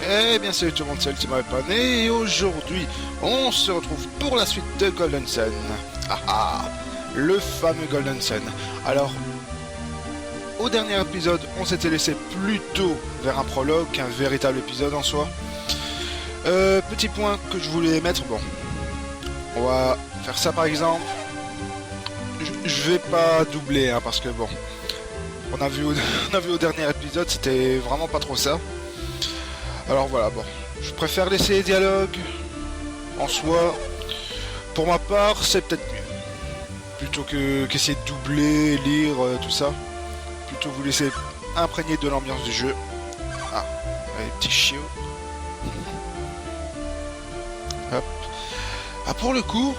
Eh bien salut tout le monde, c'est Ultima Pané et aujourd'hui on se retrouve pour la suite de Golden Sun. Ah ah, le fameux Golden Sun. Alors, au dernier épisode, on s'était laissé plutôt vers un prologue qu'un véritable épisode en soi. Petit point que je voulais mettre, bon, on va faire ça par exemple. Je vais pas doubler hein, parce que bon, on a vu au dernier épisode, c'était vraiment pas trop ça. Alors voilà, bon, je préfère laisser les dialogues en soi. Pour ma part, c'est peut-être mieux. Plutôt qu'essayer de doubler, lire, tout ça. Plutôt vous laisser imprégner de l'ambiance du jeu. Ah, les petits chiots. Hop. Ah, pour le coup,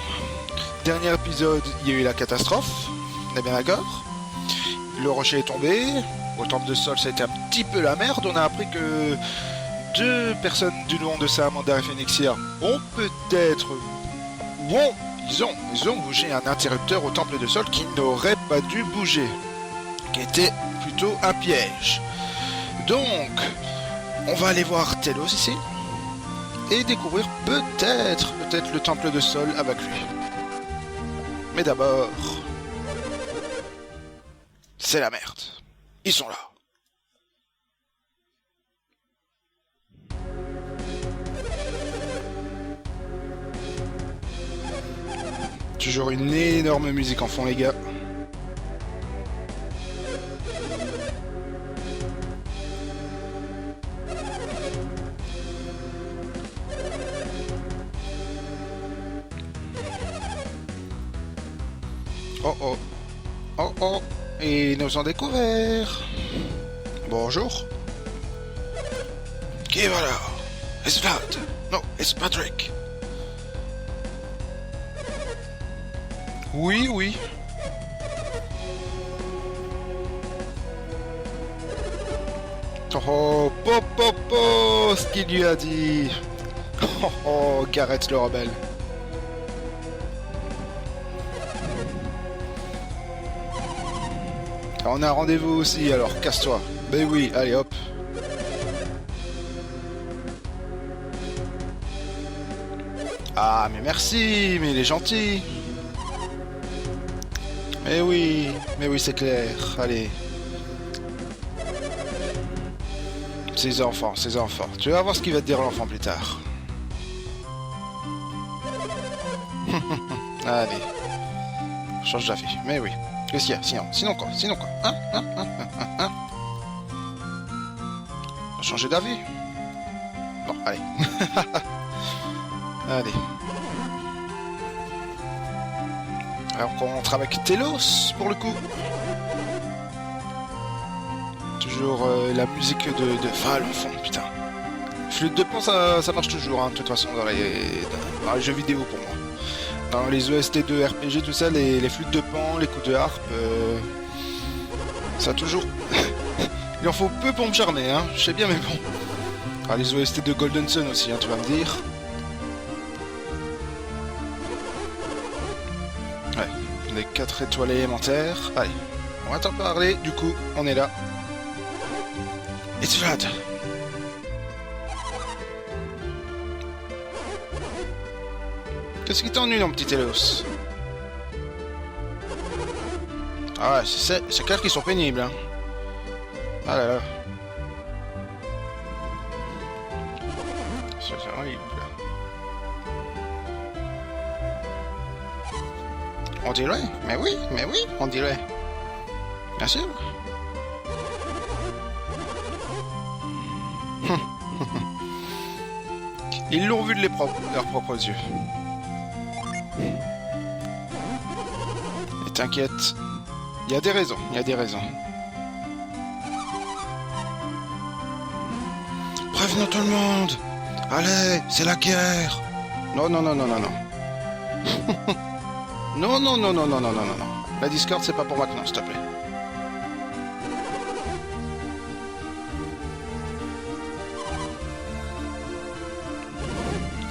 dernier épisode, il y a eu la catastrophe. On est bien d'accord. Le rocher est tombé. Au temple de Sol, ça a été un petit peu la merde. On a appris que deux personnes du nom de Salamander et Phoenixia ont peut-être... Bon, ils ont bougé un interrupteur au temple de Sol qui n'aurait pas dû bouger. Qui était plutôt un piège. Donc, on va aller voir Telos ici. Et découvrir peut-être le temple de Sol avec lui. Mais d'abord... c'est la merde. Ils sont là. Toujours une énorme musique en fond, les gars. Oh oh. Oh oh. Ils nous ont découvert. Bonjour. Qui va là? It's Vlad. No, it's Patrick. Oui, oui. Oh, ce qu'il lui a dit. Oh, Gareth le rebelle. On a un rendez-vous aussi, alors casse-toi. Ben oui, allez hop. Ah, mais merci, mais il est gentil. Mais oui, c'est clair, allez. Ces enfants. Tu vas voir ce qu'il va te dire l'enfant plus tard. Allez. Change d'avis, mais oui. Qu'est-ce qu'il y a? Sinon quoi? Hein? On va changer d'avis? Bon, allez. Allez. Alors qu'on rentre avec Telos, pour le coup. Toujours la musique de Val en fond, putain. Flûte de pan, ça marche toujours, hein, de toute façon, dans les jeux vidéo pour moi. Dans les EST de RPG, tout ça, les flûtes de pan, les coups de harpe, ça a toujours... Il en faut peu pour me charmer, hein, je sais bien, mais bon. Ah, les OST de Golden Sun aussi, hein, tu vas me dire. Ouais, les 4 étoiles élémentaires. Allez, on va t'en parler, du coup, on est là. It's Vlad. Qu'est-ce qui t'ennuie, mon petit Telos? Ah ouais, c'est clair qu'ils sont pénibles, hein. Ah là là. C'est horrible. On dirait, mais oui, on dirait. Bien sûr. Ils l'ont vu de leurs propres yeux. Et t'inquiète, il y a des raisons, Prévenons tout le monde. Allez, c'est la guerre. Non. Non. La Discord, c'est pas pour maintenant, s'il te plaît.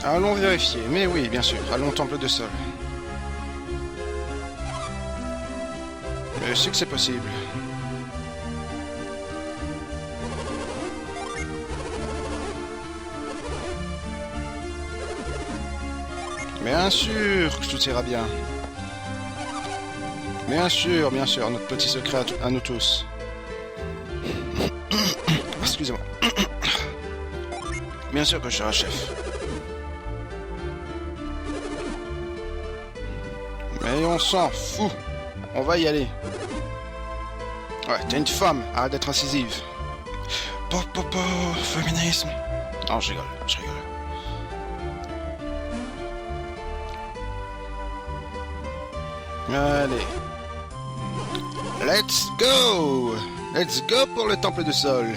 Allons vérifier, mais oui, bien sûr, allons au temple de Sol. Je sais que c'est possible. Bien sûr que tout ira bien. Bien sûr, notre petit secret à nous tous. Excusez-moi. Bien sûr que je serai chef. Mais on s'en fout. On va y aller. Ouais, t'es une femme, arrête d'être incisive. Popo, féminisme. Non, je rigole. Allez. Let's go! Let's go pour le temple de Sol.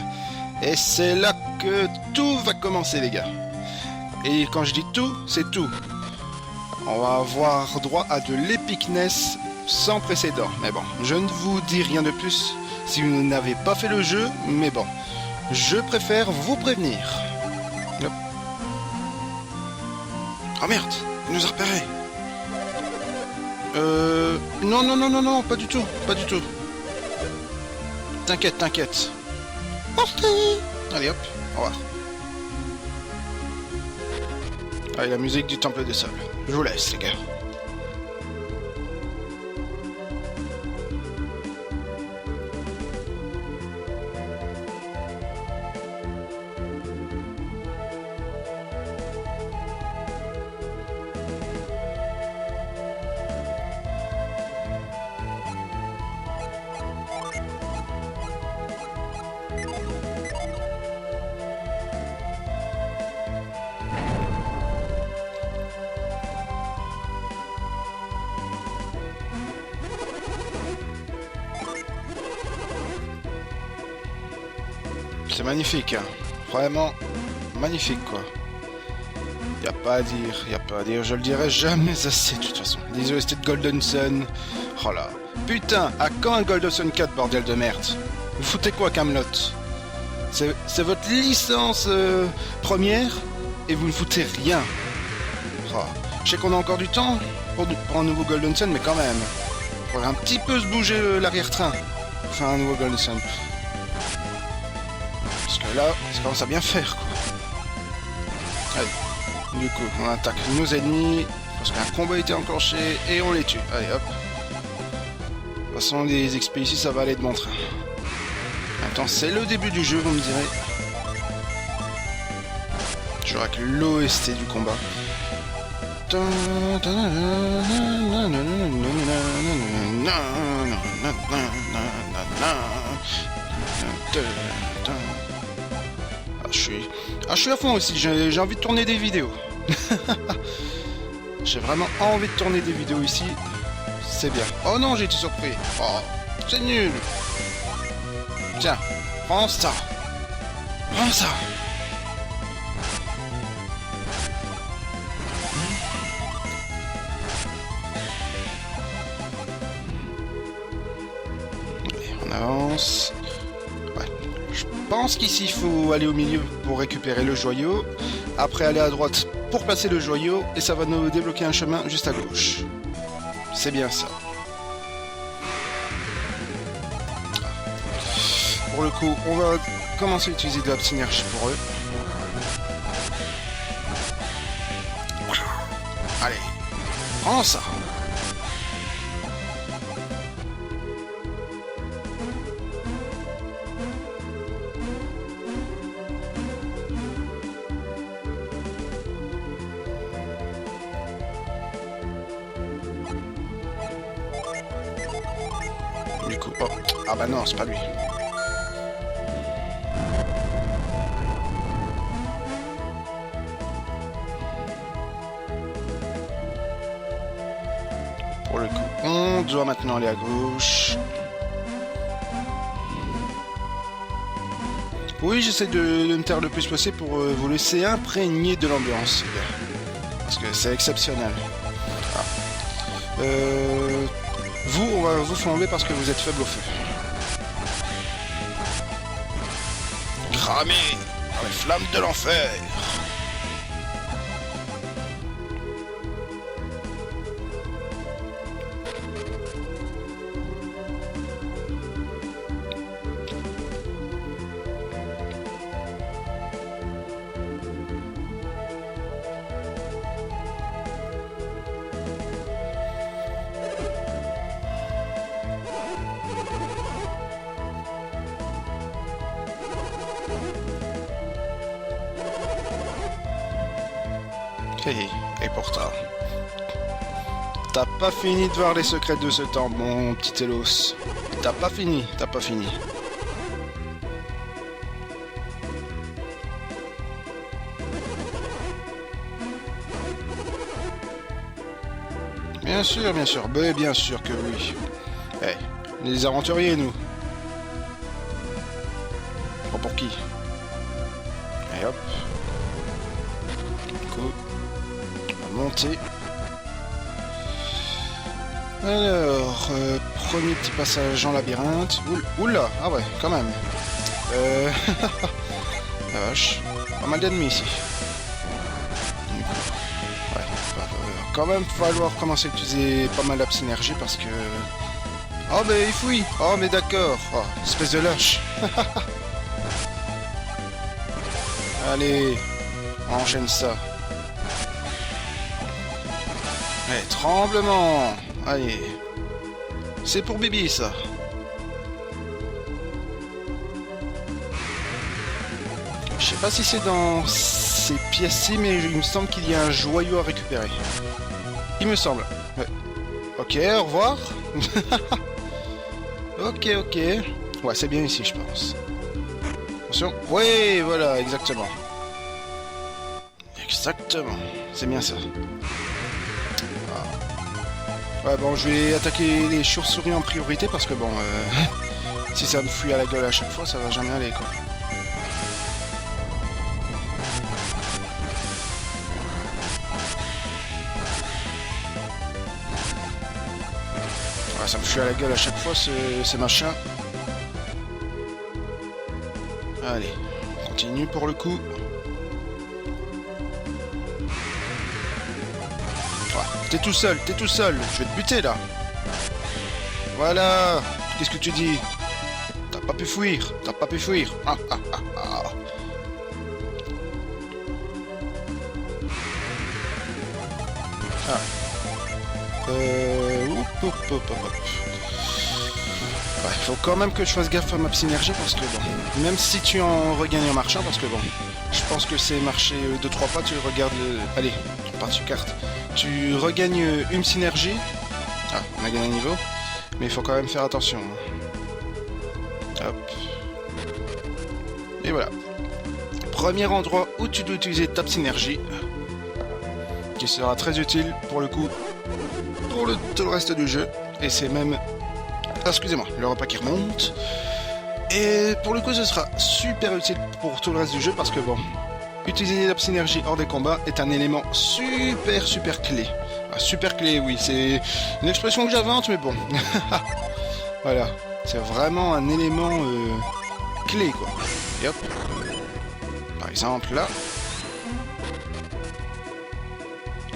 Et c'est là que tout va commencer, les gars. Et quand je dis tout, c'est tout. On va avoir droit à de l'épicness sans précédent. Mais bon, je ne vous dis rien de plus si vous n'avez pas fait le jeu, mais bon. Je préfère vous prévenir. Hop. Oh merde, il nous a repérés. Non, pas du tout. T'inquiète. Allez hop, au revoir. Allez, la musique du temple de Sol. Je vous laisse, les gars. C'est magnifique, hein. Vraiment magnifique, quoi. Y a pas à dire, je le dirai jamais assez de toute façon. Les OST de Golden Sun. Oh là. Putain, à quand un Golden Sun 4, bordel de merde? Vous foutez quoi, Camelot? C'est votre licence première et vous ne foutez rien. Oh. Je sais qu'on a encore du temps pour un nouveau Golden Sun, mais quand même. Il faudrait un petit peu se bouger l'arrière-train. Enfin, un nouveau Golden Sun. Parce que là, ça commence à bien faire, quoi. Allez, du coup, on attaque nos ennemis, parce qu'un combat a été enclenché, et on les tue. Allez, hop. De toute façon, les XP ici, ça va aller de bon train. Attends, c'est le début du jeu, vous me direz. Toujours avec l'OST du combat. Je suis à fond aussi, j'ai envie de tourner des vidéos. J'ai vraiment envie de tourner des vidéos ici. C'est bien. Oh non, j'ai été surpris. Oh, c'est nul. Tiens, prends ça. Prends ça. Allez, on avance. Je pense qu'ici il faut aller au milieu pour récupérer le joyau, après aller à droite pour placer le joyau, et ça va nous débloquer un chemin juste à gauche. C'est bien ça. Pour le coup, on va commencer à utiliser de la synergie pour eux. Allez, prends ça. Du coup, oh. Ah bah non, c'est pas lui. Pour le coup, on doit maintenant aller à gauche. Oui, j'essaie de me taire le plus possible pour vous laisser imprégner de l'ambiance, les gars. Parce que c'est exceptionnel. Ah. Vous, on va vous flamber parce que vous êtes faible au feu. Cramé dans les flammes de l'enfer. Et pourtant... T'as pas fini de voir les secrets de ce temple, mon petit Telos. T'as pas fini, t'as pas fini. Bien sûr, ben, bien sûr que oui. Hey, les aventuriers, nous. Pour qui? Et hop. Du coup, on va monter. Alors, premier petit passage en labyrinthe. Oula, ah ouais, quand même. La vache, pas mal d'ennemis ici. Ouais, va quand même falloir commencer à utiliser pas mal d'absynergie parce que... Oh mais il fouille. Oh mais d'accord. Oh, espèce de lâche. Allez, enchaîne ça. Allez, tremblement. Allez. C'est pour Bibi, ça. Je sais pas si c'est dans ces pièces-ci, mais il me semble qu'il y a un joyau à récupérer. Il me semble. Ouais. Ok, au revoir. Ok. Ouais, c'est bien ici, je pense. Attention. Oui, voilà, exactement. Exactement. C'est bien ça. Ouais, bon, je vais attaquer les chauves-souris en priorité parce que bon, si ça me fuit à la gueule à chaque fois, ça va jamais aller, quoi. Ouais, ça me fuit à la gueule à chaque fois, ces machins. Allez, on continue pour le coup. T'es tout seul, je vais te buter là. Voilà. Qu'est-ce que tu dis? T'as pas pu fuir. Ah. Hop. Ouais, faut quand même que je fasse gaffe à ma synergie parce que bon, même si tu en regagnes en marchant, parce que bon, je pense que c'est marcher 2-3 pas, tu regardes le... Allez, on part sur carte. Tu regagnes une synergie. Ah, on a gagné un niveau. Mais il faut quand même faire attention. Hop. Et voilà. Premier endroit où tu dois utiliser ta synergie. Qui sera très utile pour le coup. Pour tout le reste du jeu. Et c'est même... Ah, excusez-moi, le repas qui remonte. Et pour le coup, ce sera super utile pour tout le reste du jeu parce que bon... Utiliser la synergie hors des combats est un élément super clé. Ah, super clé, oui, c'est une expression que j'invente, mais bon. Voilà, c'est vraiment un élément clé, quoi. Et hop. Par exemple, là.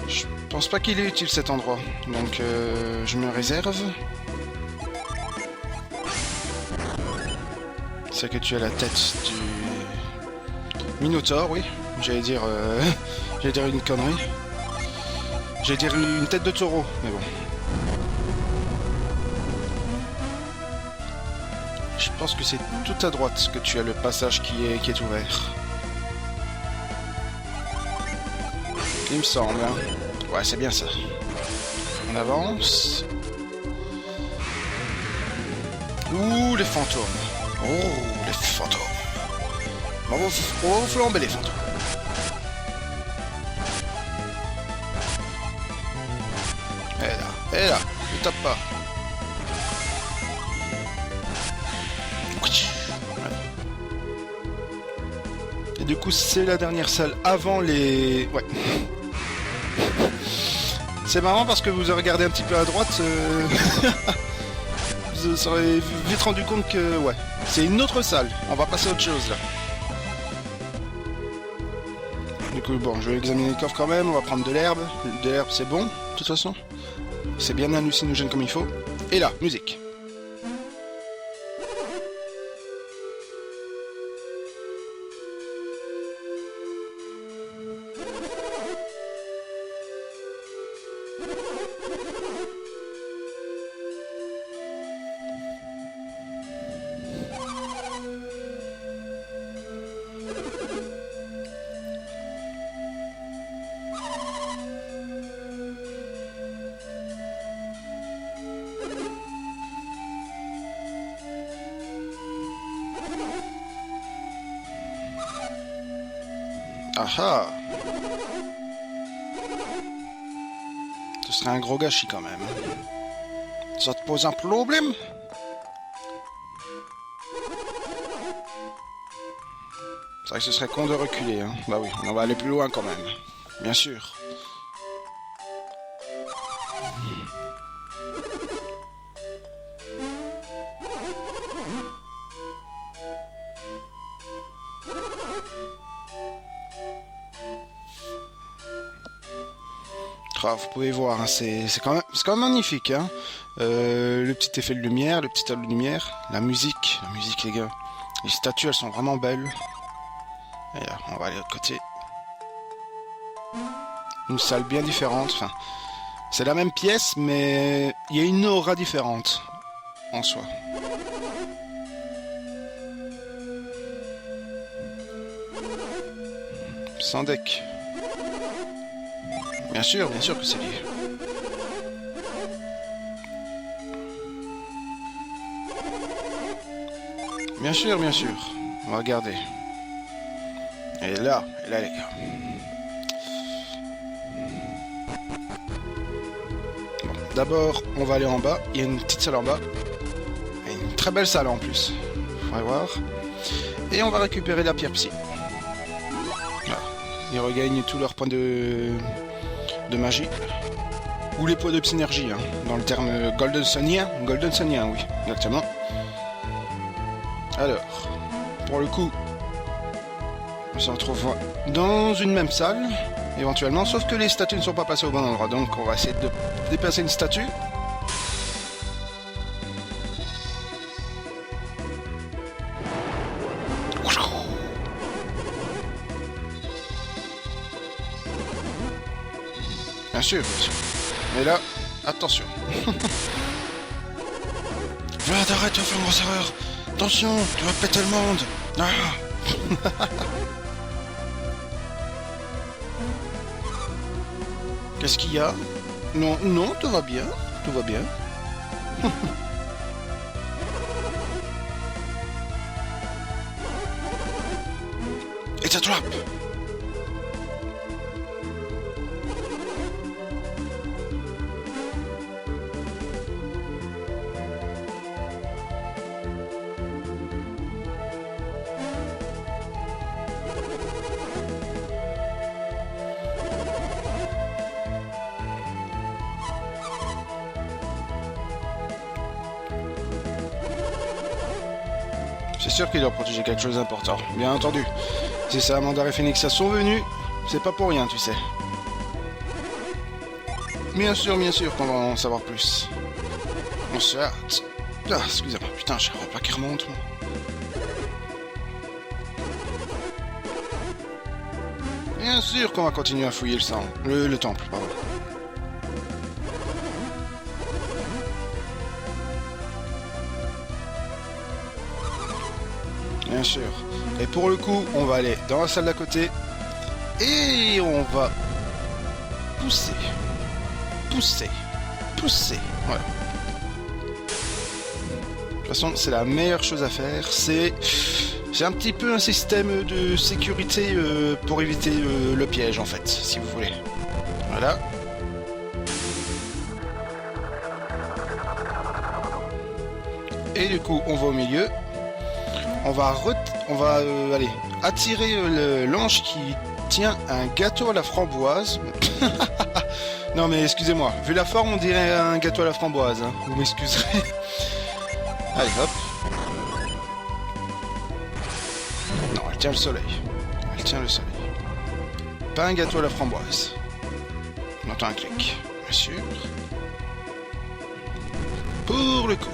Je pense pas qu'il est utile cet endroit, donc je me réserve. C'est que tu as la tête du... Minotaure, oui. J'allais dire une connerie. J'allais dire une tête de taureau, mais bon. Je pense que c'est tout à droite que tu as le passage qui est ouvert. Il me semble, hein. Ouais, c'est bien ça. On avance. Ouh, les fantômes. Oh, les fantômes. On va vous flamber les fantômes. Et là, ne tape pas. Et du coup, c'est la dernière salle avant les... Ouais. C'est marrant parce que vous avez regardé un petit peu à droite. Vous serez vite rendu compte que... Ouais. C'est une autre salle. On va passer à autre chose là. Du coup, bon, je vais examiner le coffre quand même. On va prendre de l'herbe. De l'herbe, c'est bon, de toute façon. C'est bien hallucinogène comme il faut. Et là, musique. Ah ah. Ce serait un gros gâchis quand même. Ça te pose un problème? C'est vrai que ce serait con de reculer, hein. Bah oui, on va aller plus loin quand même. Bien sûr. Ah, vous pouvez voir, hein, c'est quand même magnifique, hein. Le petit effet de lumière, le petit tas de lumière, la musique les gars. Les statues, elles sont vraiment belles. Et là, on va aller de l'autre côté. Une salle bien différente. Enfin, c'est la même pièce, mais il y a une aura différente en soi. Sans deck. Bien sûr que c'est lié. Bien sûr. On va regarder. Et là les gars. Bon, d'abord, on va aller en bas. Il y a une petite salle en bas. Et une très belle salle en plus. Faudrait voir. Et on va récupérer la pierre psy. Là. Ils regagnent tous leurs points de magie. Ou les points de psynergie, hein, dans le terme Golden Sunien, oui, exactement. Alors, pour le coup, on se retrouve dans une même salle, éventuellement, sauf que les statues ne sont pas passées au bon endroit, donc on va essayer de déplacer une statue. Bien sûr. Mais là, attention. Vlad, arrête, tu vas faire une grosse erreur. Attention, tu vas péter le monde. Ah. Qu'est-ce qu'il y a? Non, tout va bien. It's a trap. C'est sûr qu'il doit protéger quelque chose d'important, bien entendu. Si Salamander et Phoenix sont venus, c'est pas pour rien, tu sais. Bien sûr qu'on va en savoir plus. On se hâte. Ah, excusez-moi, putain, j'ai un repas qui remonte, moi. Bien sûr qu'on va continuer à fouiller le temple, pardon. Bien sûr. Et pour le coup, on va aller dans la salle d'à côté et on va pousser. Voilà. De toute façon, c'est la meilleure chose à faire. C'est un petit peu un système de sécurité pour éviter le piège, en fait, si vous voulez. Voilà. Et du coup, on va au milieu. On va aller attirer l'ange qui tient un gâteau à la framboise. Non mais excusez-moi, vu la forme on dirait un gâteau à la framboise, hein. Vous m'excuserez. Allez hop. Non, elle tient le soleil. Pas un gâteau à la framboise. On entend un clic, bien sûr. Pour le coup.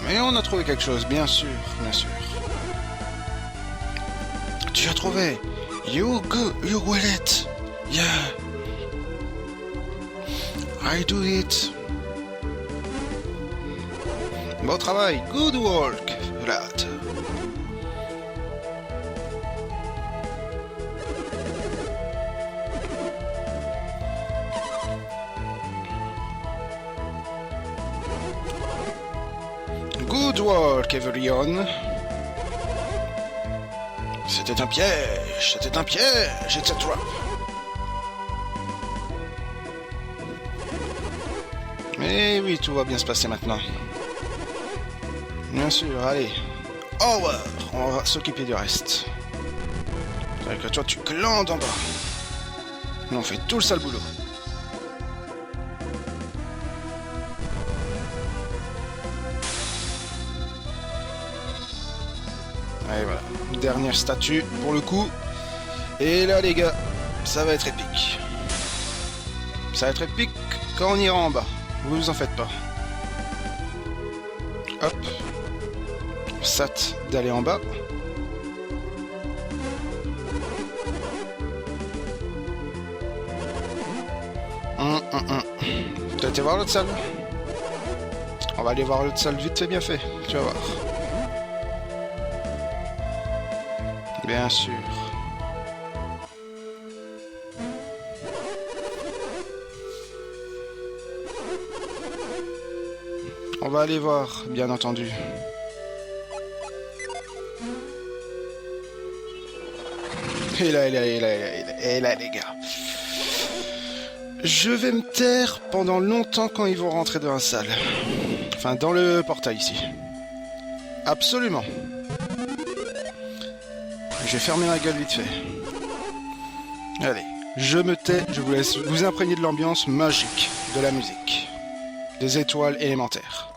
Mais on a trouvé quelque chose, bien sûr. Tu as trouvé. You will it. Yeah. I do it. Bon travail. Good work, Vlad. Good work, everyone. C'était un piège, etc. Mais oui, tout va bien se passer maintenant. Bien sûr, allez. Over, on va s'occuper du reste. Avec que toi, tu glandes en bas. Nous, on fait tout le sale boulot. Allez, voilà. Dernière statue, pour le coup. Et là, les gars, ça va être épique. Ça va être épique quand on ira en bas. Vous en faites pas. Hop. Sat d'aller en bas. T'as été voir l'autre salle? On va aller voir l'autre salle vite fait bien fait. Tu vas voir. Bien sûr. On va aller voir, bien entendu. Et là, les gars. Je vais me taire pendant longtemps quand ils vont rentrer dans la salle. Enfin, dans le portail ici. Absolument. Je vais fermer ma gueule vite fait. Allez, je me tais, je vous laisse vous imprégner de l'ambiance magique de la musique. Des étoiles élémentaires.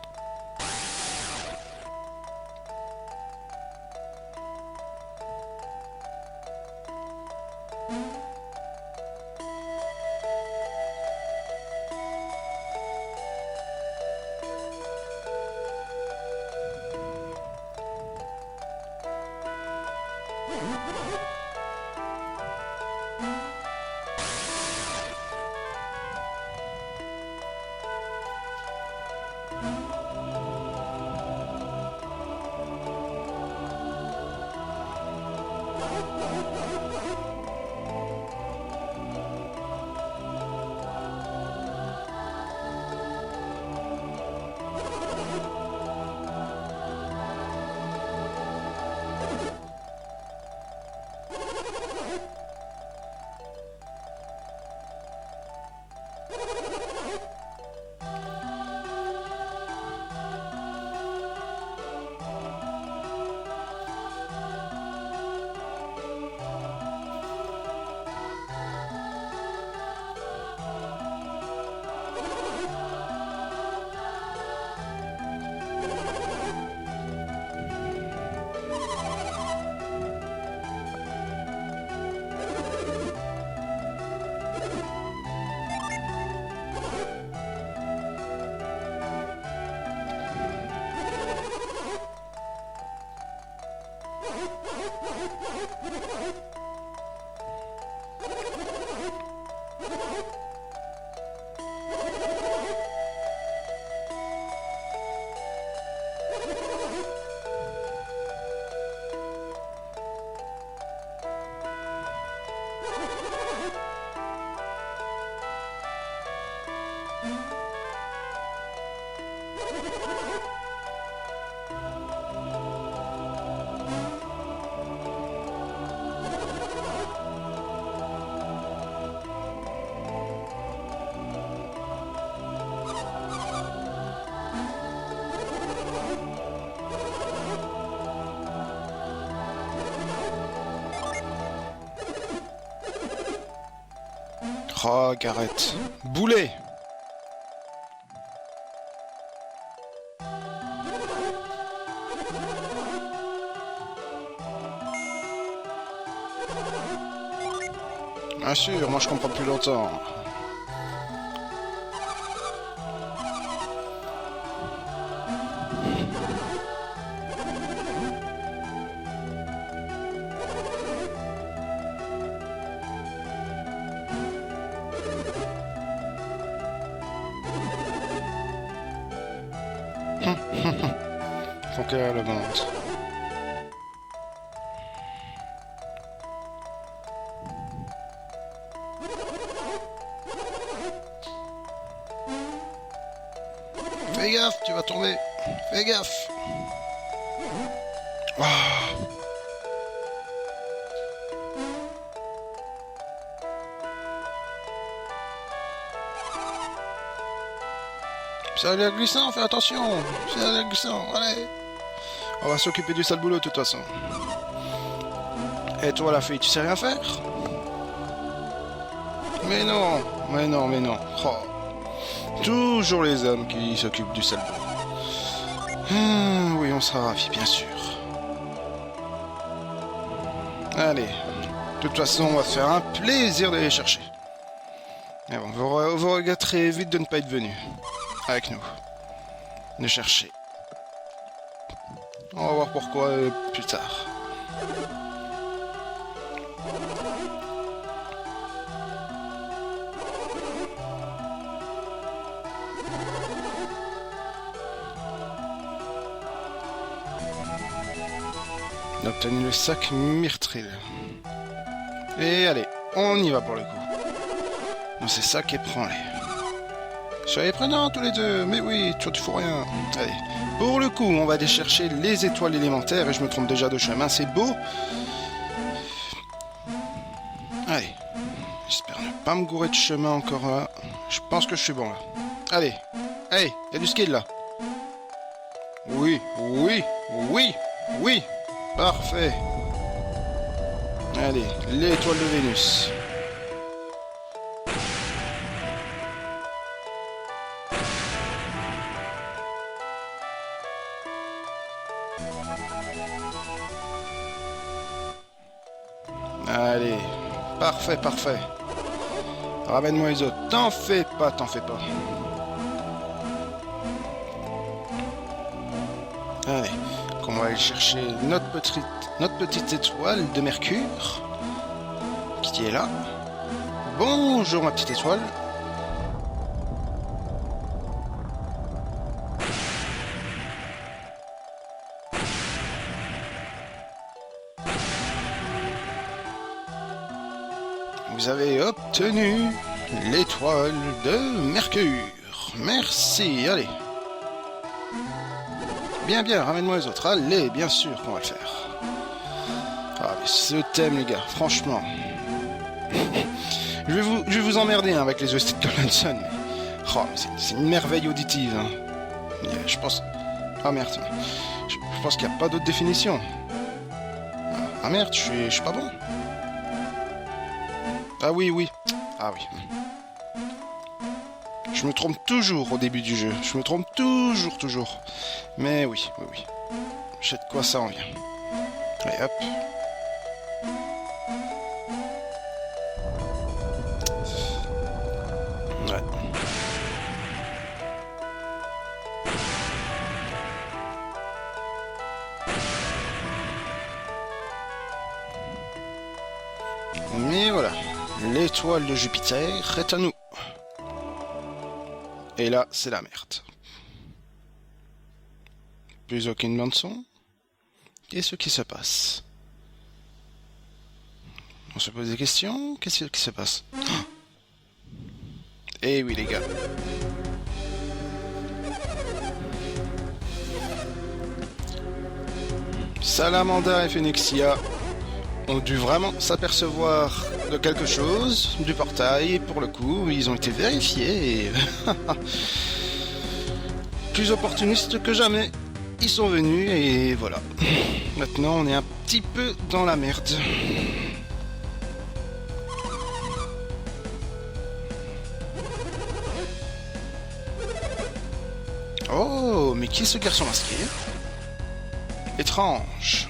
Oh, Gareth. Boulet. Bien sûr, moi je comprends plus longtemps. Conquérir le monde. Fais gaffe, tu vas tomber. Fais gaffe. Ça a l'air glissant, fais attention. Ça a l'air glissant, allez. On va s'occuper du sale boulot de toute façon. Et toi la fille, tu sais rien faire? Mais non, mais non, mais non. Oh. Toujours les hommes qui s'occupent du sale boulot. Oui, on sera ravis, bien sûr. Allez. De toute façon, on va se faire un plaisir d'aller chercher. Et bon, vous regretterez vite de ne pas être venu avec nous. De chercher. On va voir pourquoi plus tard. On a obtenu le sac Myrtril. Et allez, on y va pour le coup. Donc c'est ça qui est prend-les. Soyez prenants tous les deux, mais oui, tu fous rien. Allez, pour le coup, on va aller chercher les étoiles élémentaires, et je me trompe déjà de chemin, c'est beau. Allez, j'espère ne pas me gourer de chemin encore là. Je pense que je suis bon là. Allez, hey, il y a du skill là. Oui, oui, oui, oui, parfait. Allez, l'étoile de Vénus. Allez, parfait, parfait. Ramène-moi les autres. T'en fais pas, t'en fais pas. Allez, on va aller chercher notre petite étoile de Mercure. Qui est là. Bonjour ma petite étoile. Vous avez obtenu l'étoile de Mercure. Merci, allez. Bien, bien, ramène-moi les autres. Allez, bien sûr qu'on va le faire. Ah, mais ce thème, les gars, franchement. je vais vous emmerder hein, avec les OST de Collinson. Oh, c'est une merveille auditive. Hein. Je pense... Ah merde. Je pense qu'il n'y a pas d'autre définition. Ah merde, je suis pas bon. Ah oui, oui. Ah oui. Je me trompe toujours au début du jeu. Je me trompe toujours. Mais oui, oui, oui. Je sais de quoi ça en vient. Allez, hop. Ouais. Mais voilà. L'étoile de Jupiter est à nous. Et là, c'est la merde. Plus aucune bande-son. Qu'est-ce qui se passe? On se pose des questions? Qu'est-ce qui se passe? Eh oui, les gars. Salamanda et Phoenixia ont dû vraiment s'apercevoir de quelque chose du portail. Pour le coup, ils ont été vérifiés et... plus opportunistes que jamais. Ils sont venus et voilà. Maintenant, on est un petit peu dans la merde. Oh, mais qui est ce garçon masqué? Étrange.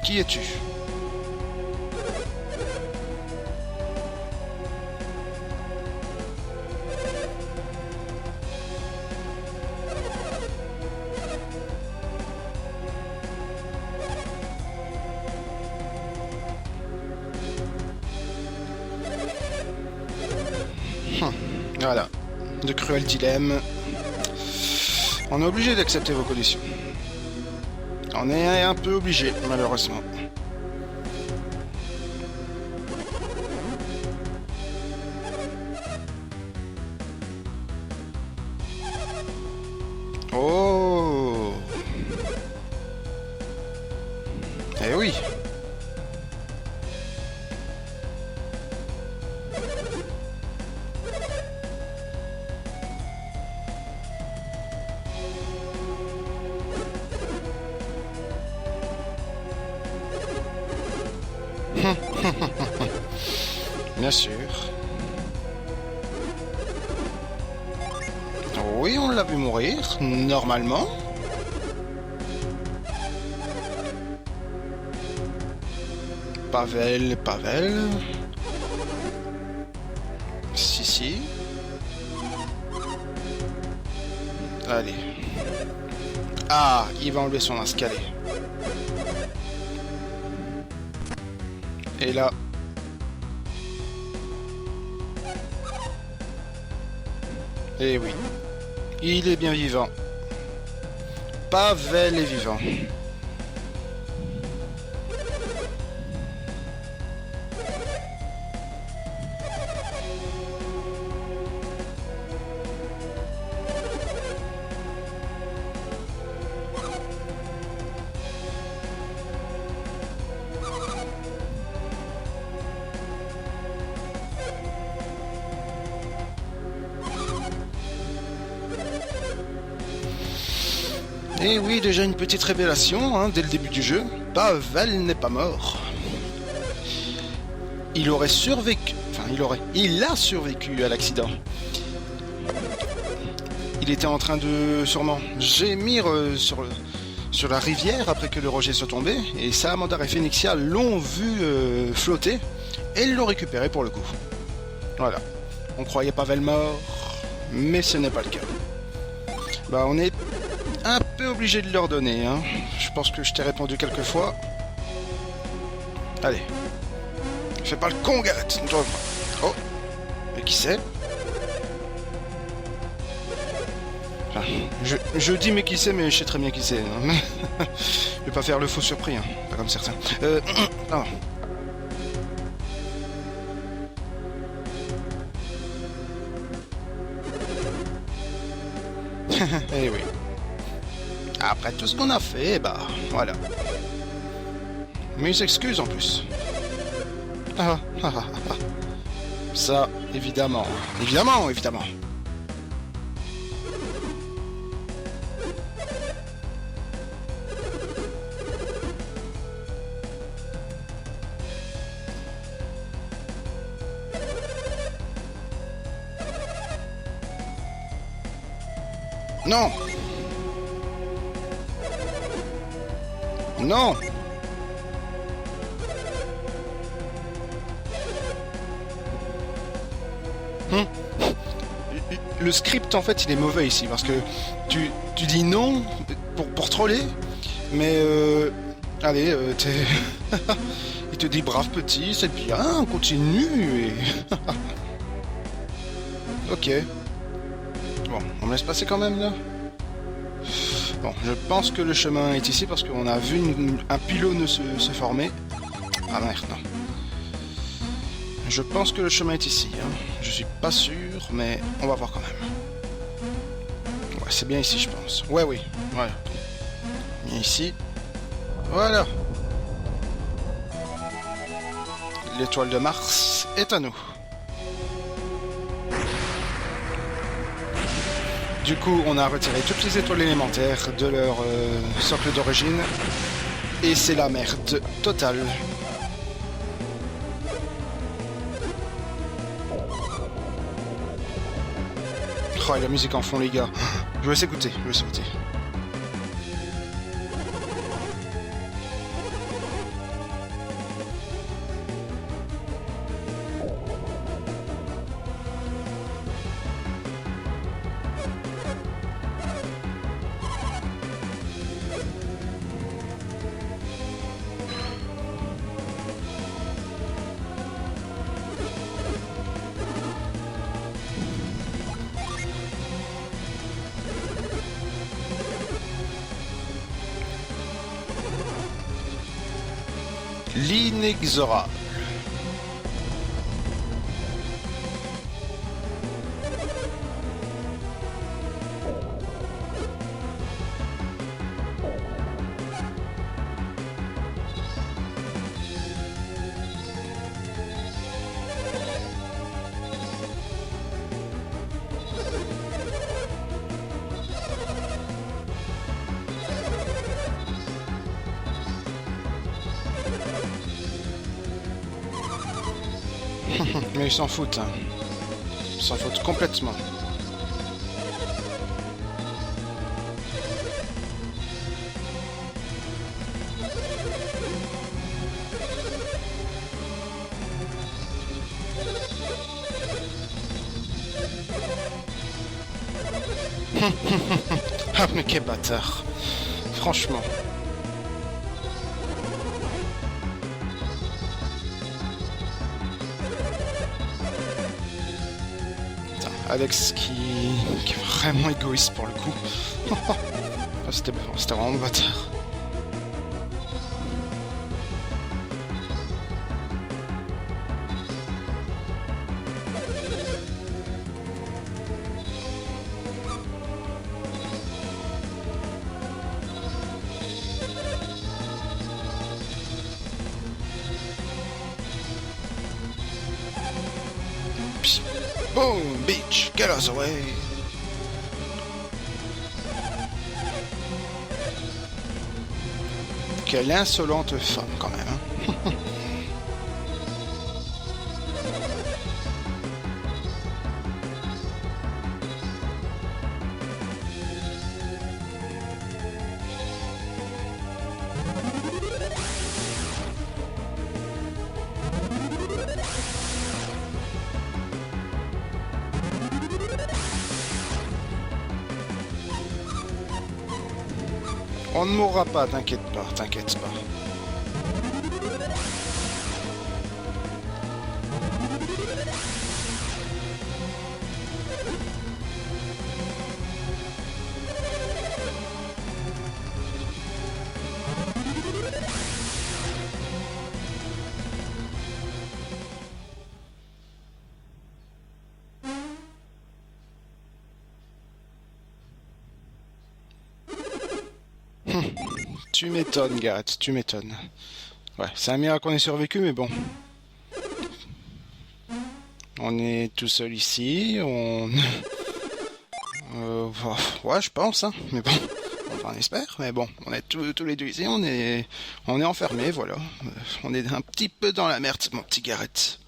Qui es-tu? Voilà, de cruels dilemmes. On est obligé d'accepter vos conditions. On est un peu obligé, malheureusement. Oh! Eh oui! Bien sûr. Oui, on l'a vu mourir, normalement. Pavel, Pavel. Si. Allez. Ah, il va enlever son escalier. Et là... Eh oui. Il est bien vivant. Pavel est vivant. Et oui, déjà une petite révélation, hein, dès le début du jeu. Pavel n'est pas mort. Il aurait survécu... Enfin, il a survécu à l'accident. Il était en train de, sûrement, gémir sur la rivière après que le rocher soit tombé. Et Salamandre et Phoenixia l'ont vu flotter. Et l'ont récupéré pour le coup. Voilà. On croyait Pavel mort, mais ce n'est pas le cas. Bah, on est un peu obligé de leur donner, hein. Je pense que je t'ai répondu quelques fois. Allez. Fais pas le con, Galette. Oh. Mais qui c'est? Enfin, je dis mais qui c'est, mais je sais très bien qui c'est. Hein. Je vais pas faire le faux surpris, hein. Pas comme certains. Non. Eh oui. Après tout ce qu'on a fait, bah, voilà. Mais ils s'excusent en plus. Ça, évidemment. Évidemment. Non. Non. Le script en fait il est mauvais ici parce que tu dis non pour troller, mais allez, il te dit brave petit, c'est bien, continue et... Ok. Bon, on me laisse passer quand même là. Bon, je pense que le chemin est ici parce qu'on a vu un pylône se former. Ah merde, non. Je pense que le chemin est ici. Hein. Je suis pas sûr, mais on va voir quand même. Ouais, c'est bien ici, je pense. Ouais, oui. Voilà. Bien ici. Voilà. L'étoile de Mars est à nous. Du coup, on a retiré toutes les étoiles élémentaires de leur socle d'origine. Et c'est la merde totale. Oh, et la musique en fond, les gars. Je vais s'écouter, L'inexorable. Mais ils s'en foutent. Hein. Ils s'en foutent complètement. Ah mais quel bâtard. Franchement. Putain, Alex qui est vraiment égoïste pour le coup. Ah, c'était vraiment bâtard. Boom, bitch, get us away. Quelle insolente femme quand même. Hein. On ne mourra pas, t'inquiète pas, t'inquiète pas. Tu m'étonnes, Gareth, tu m'étonnes. Ouais, c'est un miracle qu'on ait survécu, mais bon. On est tout seul ici, on... ouais, je pense, hein, mais bon. Enfin, on espère, mais bon, on est tous les deux ici, on est enfermés, voilà. On est un petit peu dans la merde, mon petit Gareth.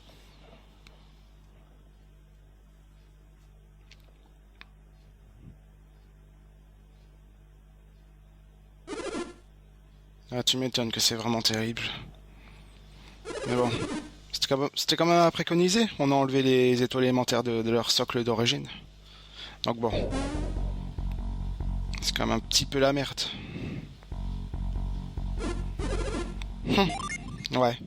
Ah, tu m'étonnes que c'est vraiment terrible. Mais bon, c'était quand même à préconiser. On a enlevé les étoiles élémentaires de leur socle d'origine. Donc bon, c'est quand même un petit peu la merde. Ouais.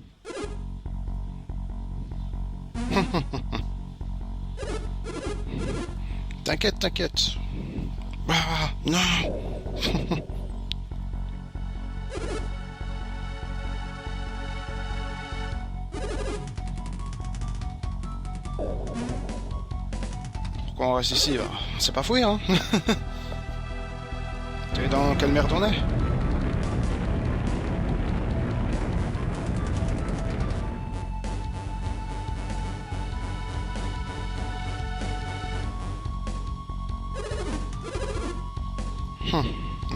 T'inquiète, t'inquiète. Ah, non. Pourquoi on reste ici là? C'est pas fouillé, hein. Tu sais dans quelle merde on est?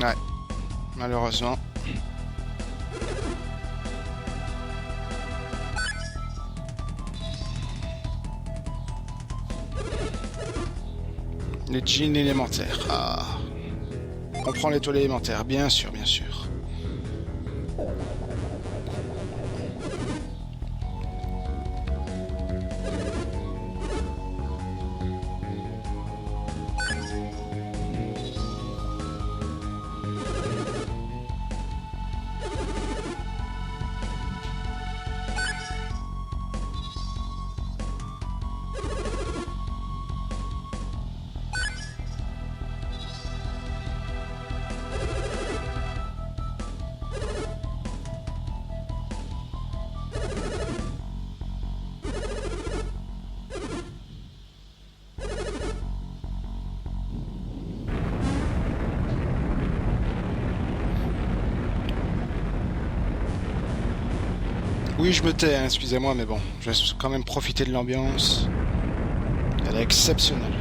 Ouais, malheureusement. Les jeans élémentaires. Ah. On prend l'étoile élémentaire, bien sûr, bien sûr. Oui, je me tais, hein, excusez-moi, mais bon, je vais quand même profiter de l'ambiance. Elle est exceptionnelle.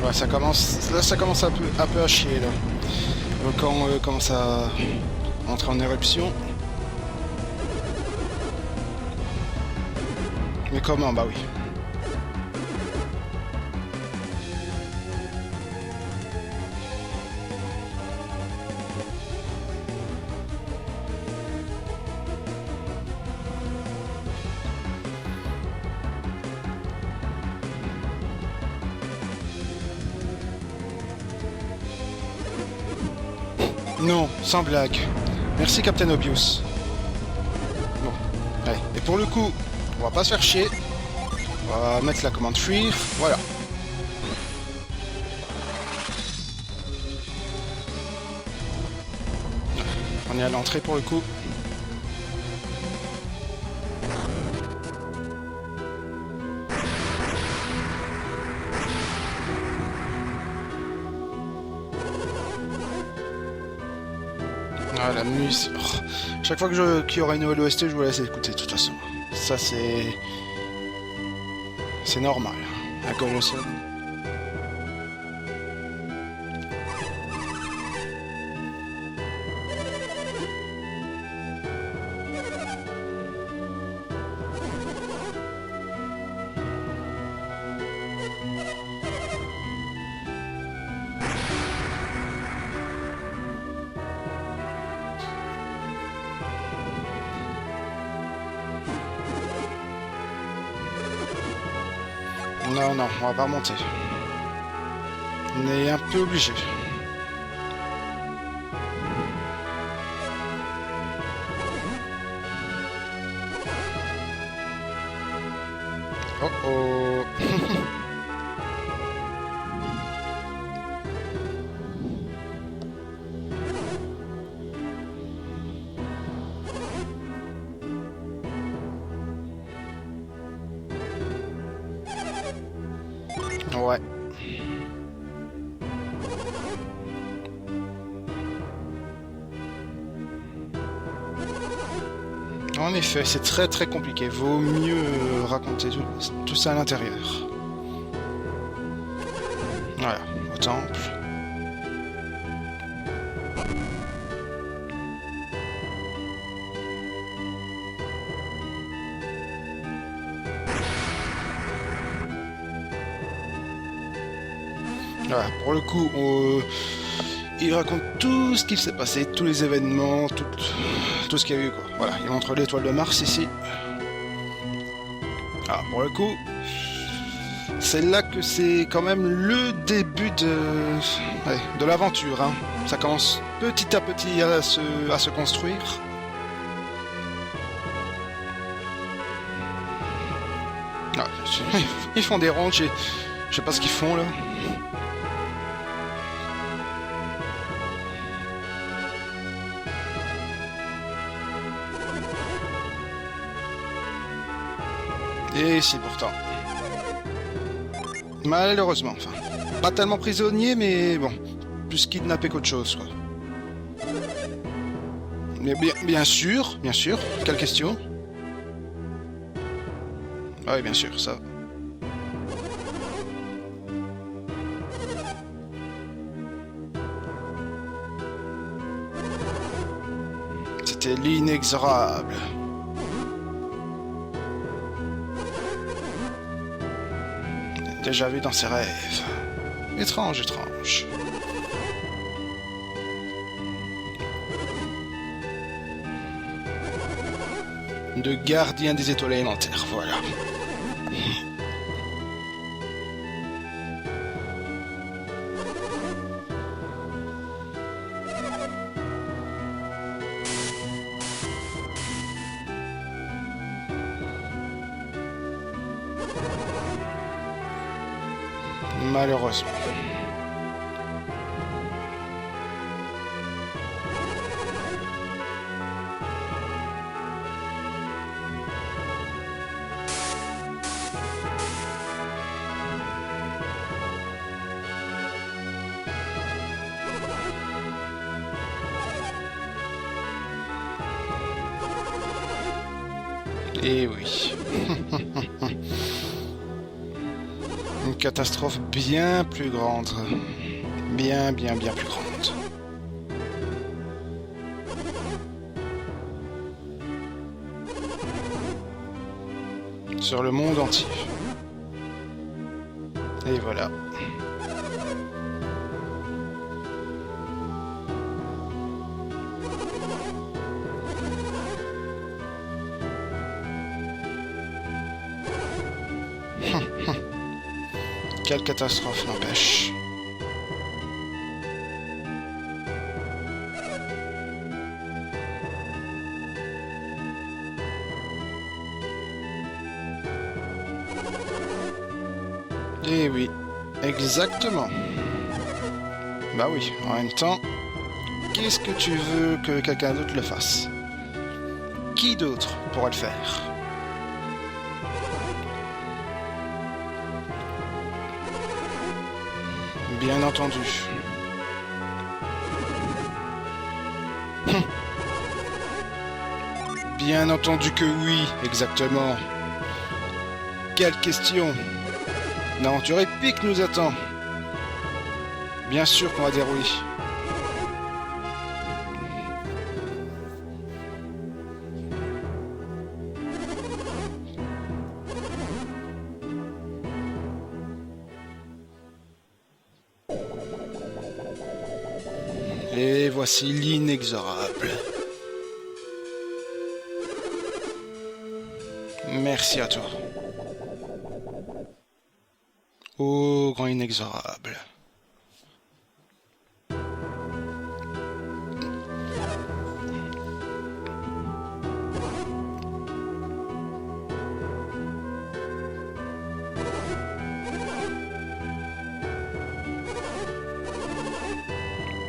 Ouais, ça commence un peu à chier, là. Quand on commence à Entrer en éruption. Mais comment? Bah oui. Non, sans blague. Merci Captain Obvious. Bon, allez. Et pour le coup, on va pas se faire chier. On va mettre la commande fuir. Voilà. On est à l'entrée pour le coup. Ah, la musique. Oh. Chaque fois qu'il y aura une nouvelle OST, je vous laisse écouter de toute façon. Ça c'est... C'est normal. Un Colossal. Non, non, on va pas remonter. On est un peu obligé. Oh oh. Ouais. En effet, c'est très très compliqué. Vaut mieux raconter tout ça à l'intérieur. Voilà, au temple. Voilà, pour le coup, il raconte tout ce qui s'est passé, tous les événements, tout ce qu'il y a eu, quoi. Voilà, il montre l'étoile de Mars ici. Ah, pour le coup, c'est là que c'est quand même le début de l'aventure. Hein. Ça commence petit à petit à se construire. Ah, ils font des ronds, je sais pas ce qu'ils font là. Et si pourtant. Malheureusement, enfin. Pas tellement prisonnier, mais bon. Plus kidnappé qu'autre chose, quoi. Mais bien sûr, bien sûr. Quelle question? Ah oui, bien sûr, ça. C'était l'inexorable. Déjà vu dans ses rêves. Étrange, étrange. De gardien des étoiles élémentaires, voilà. Malheureusement. Et oui. Une catastrophe bien plus grande. Bien plus grande. sur le monde entier. Et voilà. Quelle catastrophe, n'empêche. Eh oui, exactement. Bah oui, en même temps, qu'est-ce que tu veux que quelqu'un d'autre le fasse? Qui d'autre pourra le faire? Bien entendu. Bien entendu que oui, exactement. Quelle question? L'aventure épique nous attend. Bien sûr qu'on va dire oui. Et voici l'inexorable. Merci à toi. Ô grand inexorable.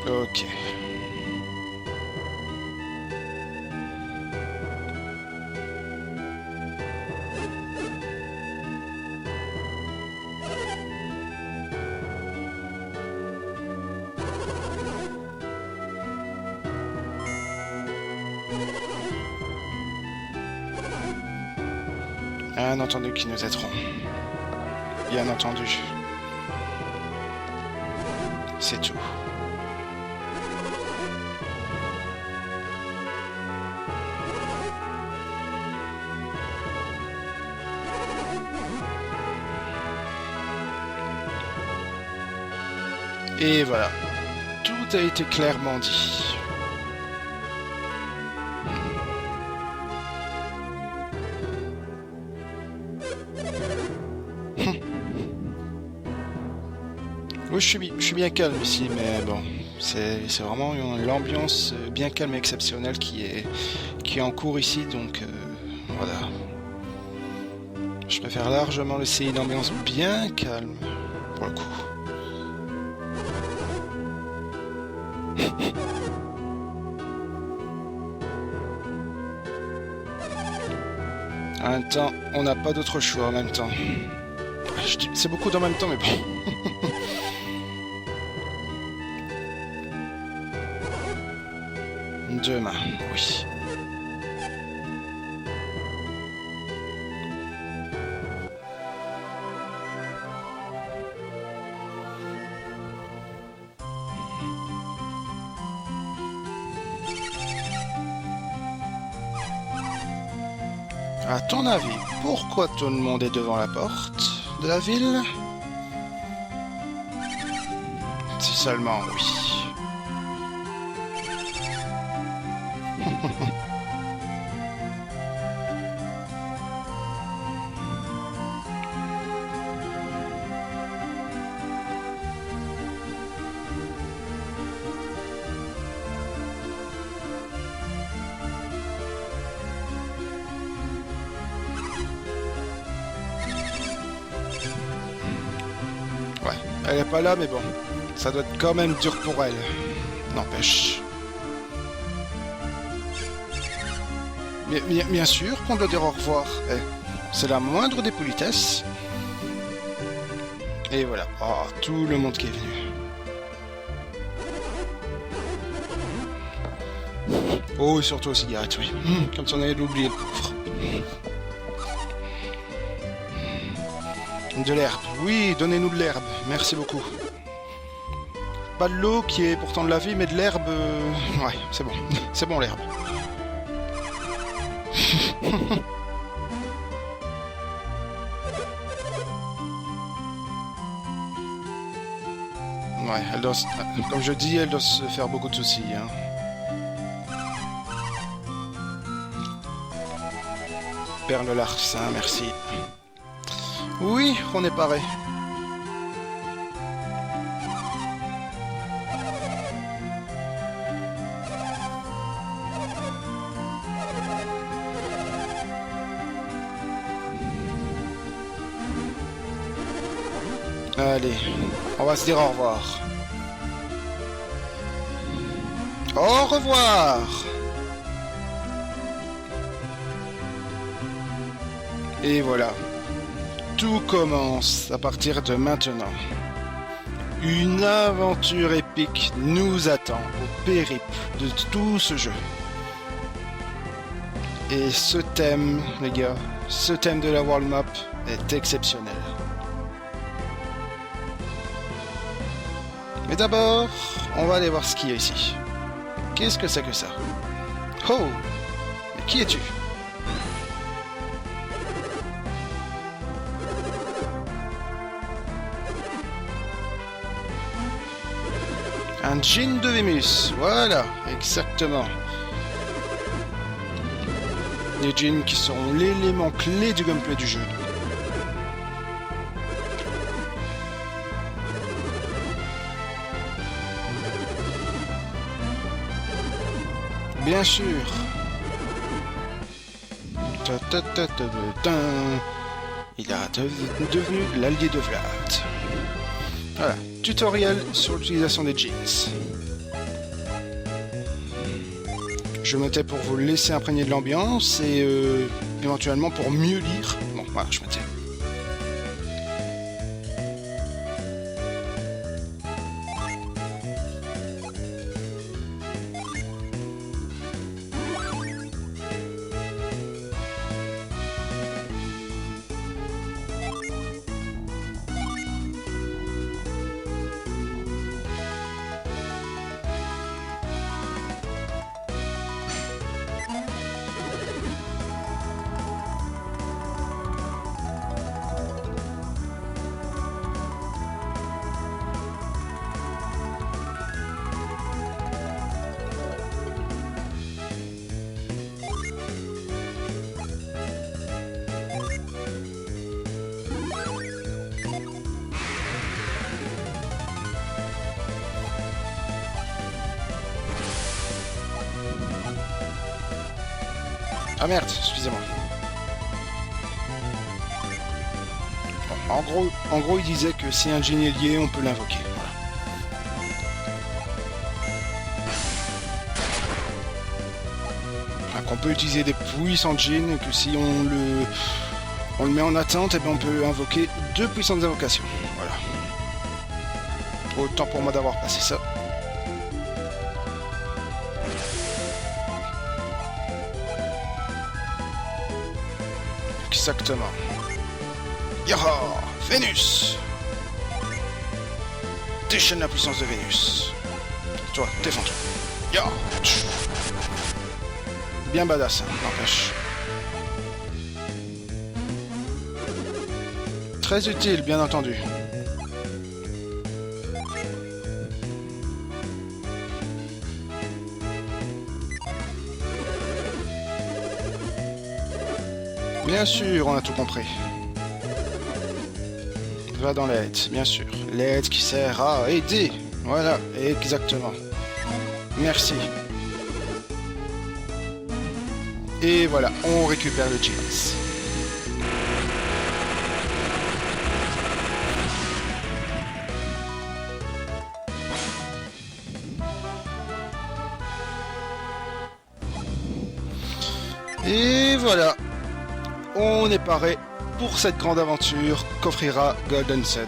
Ok. Bien entendu qu'ils nous aideront. Bien entendu. C'est tout. Et voilà. Tout a été clairement dit. Oui, je suis bien calme ici, mais bon, c'est vraiment l'ambiance bien calme et exceptionnelle qui est en cours ici, donc voilà. Je préfère largement laisser une ambiance bien calme, pour le coup. En même temps, on n'a pas d'autre choix en même temps. C'est beaucoup en même temps, mais bon. Demain, oui. À ton avis, pourquoi tout le monde est devant la porte de la ville? Si seulement oui. Ouais, elle est pas là, mais bon, ça doit être quand même dur pour elle. N'empêche. Bien sûr qu'on doit dire au revoir. C'est la moindre des politesses. Et voilà. Oh, tout le monde qui est venu. Oh, et surtout aux cigarettes, oui. Comme si on allait l'oublier, le pauvre. De l'herbe. Oui, donnez-nous de l'herbe. Merci beaucoup. Pas de l'eau qui est pourtant de la vie, mais de l'herbe... Ouais, c'est bon. C'est bon, l'herbe. Ouais, elle doit, comme je dis, elle doit se faire beaucoup de soucis. Hein. Perle larcin, merci. Oui, on est paré. Allez, on va se dire au revoir. Au revoir! Et voilà. Tout commence à partir de maintenant. Une aventure épique nous attend au périple de tout ce jeu. Et ce thème, les gars, ce thème de la World Map est exceptionnel. Mais d'abord, on va aller voir ce qu'il y a ici. Qu'est-ce que c'est que ça? Oh! Mais qui es-tu? Un djinn de Vénus, voilà, exactement. Les djinns qui sont l'élément clé du gameplay du jeu. Bien sûr. Il a devenu l'allié de Vlad. Voilà, tutoriel sur l'utilisation des jeans. Je me tais pour vous laisser imprégner de l'ambiance et éventuellement pour mieux lire. Bon, voilà, je me tais. Ah merde, excusez-moi. Bon, en gros, il disait que si un djinn est lié, on peut l'invoquer. Voilà. Qu'on peut utiliser des puissants djinns et que si on le met en attente, et bien on peut invoquer 2 puissantes invocations. Voilà. Autant pour moi d'avoir passé ça. Exactement. Yaha! Vénus! Déchaîne la puissance de Vénus. Toi, défends-toi. Ya! Bien badass, hein, n'empêche. Très utile, bien entendu. Bien sûr, on a tout compris. Va dans l'aide, bien sûr. L'aide qui sert à aider. Voilà, exactement. Merci. Et voilà, on récupère le jeans. Et voilà. On est paré pour cette grande aventure qu'offrira Golden Sun.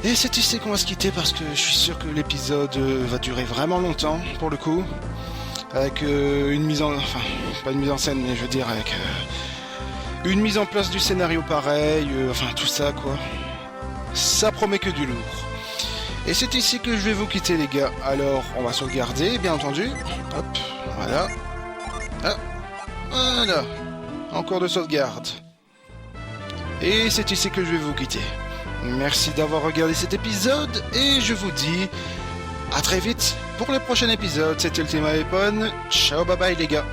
Et c'est ici qu'on va se quitter parce que je suis sûr que l'épisode va durer vraiment longtemps pour le coup. Avec une mise en... Enfin, pas une mise en scène, mais je veux dire avec une mise en place du scénario pareil, enfin tout ça quoi. Ça promet que du lourd. Et c'est ici que je vais vous quitter les gars. Alors on va sauvegarder bien entendu. Hop, voilà. Ah, voilà. Encore de sauvegarde. Et c'est ici que je vais vous quitter. Merci d'avoir regardé cet épisode et je vous dis à très vite pour le prochain épisode. C'était Ultima Weapon. Ciao, bye bye les gars.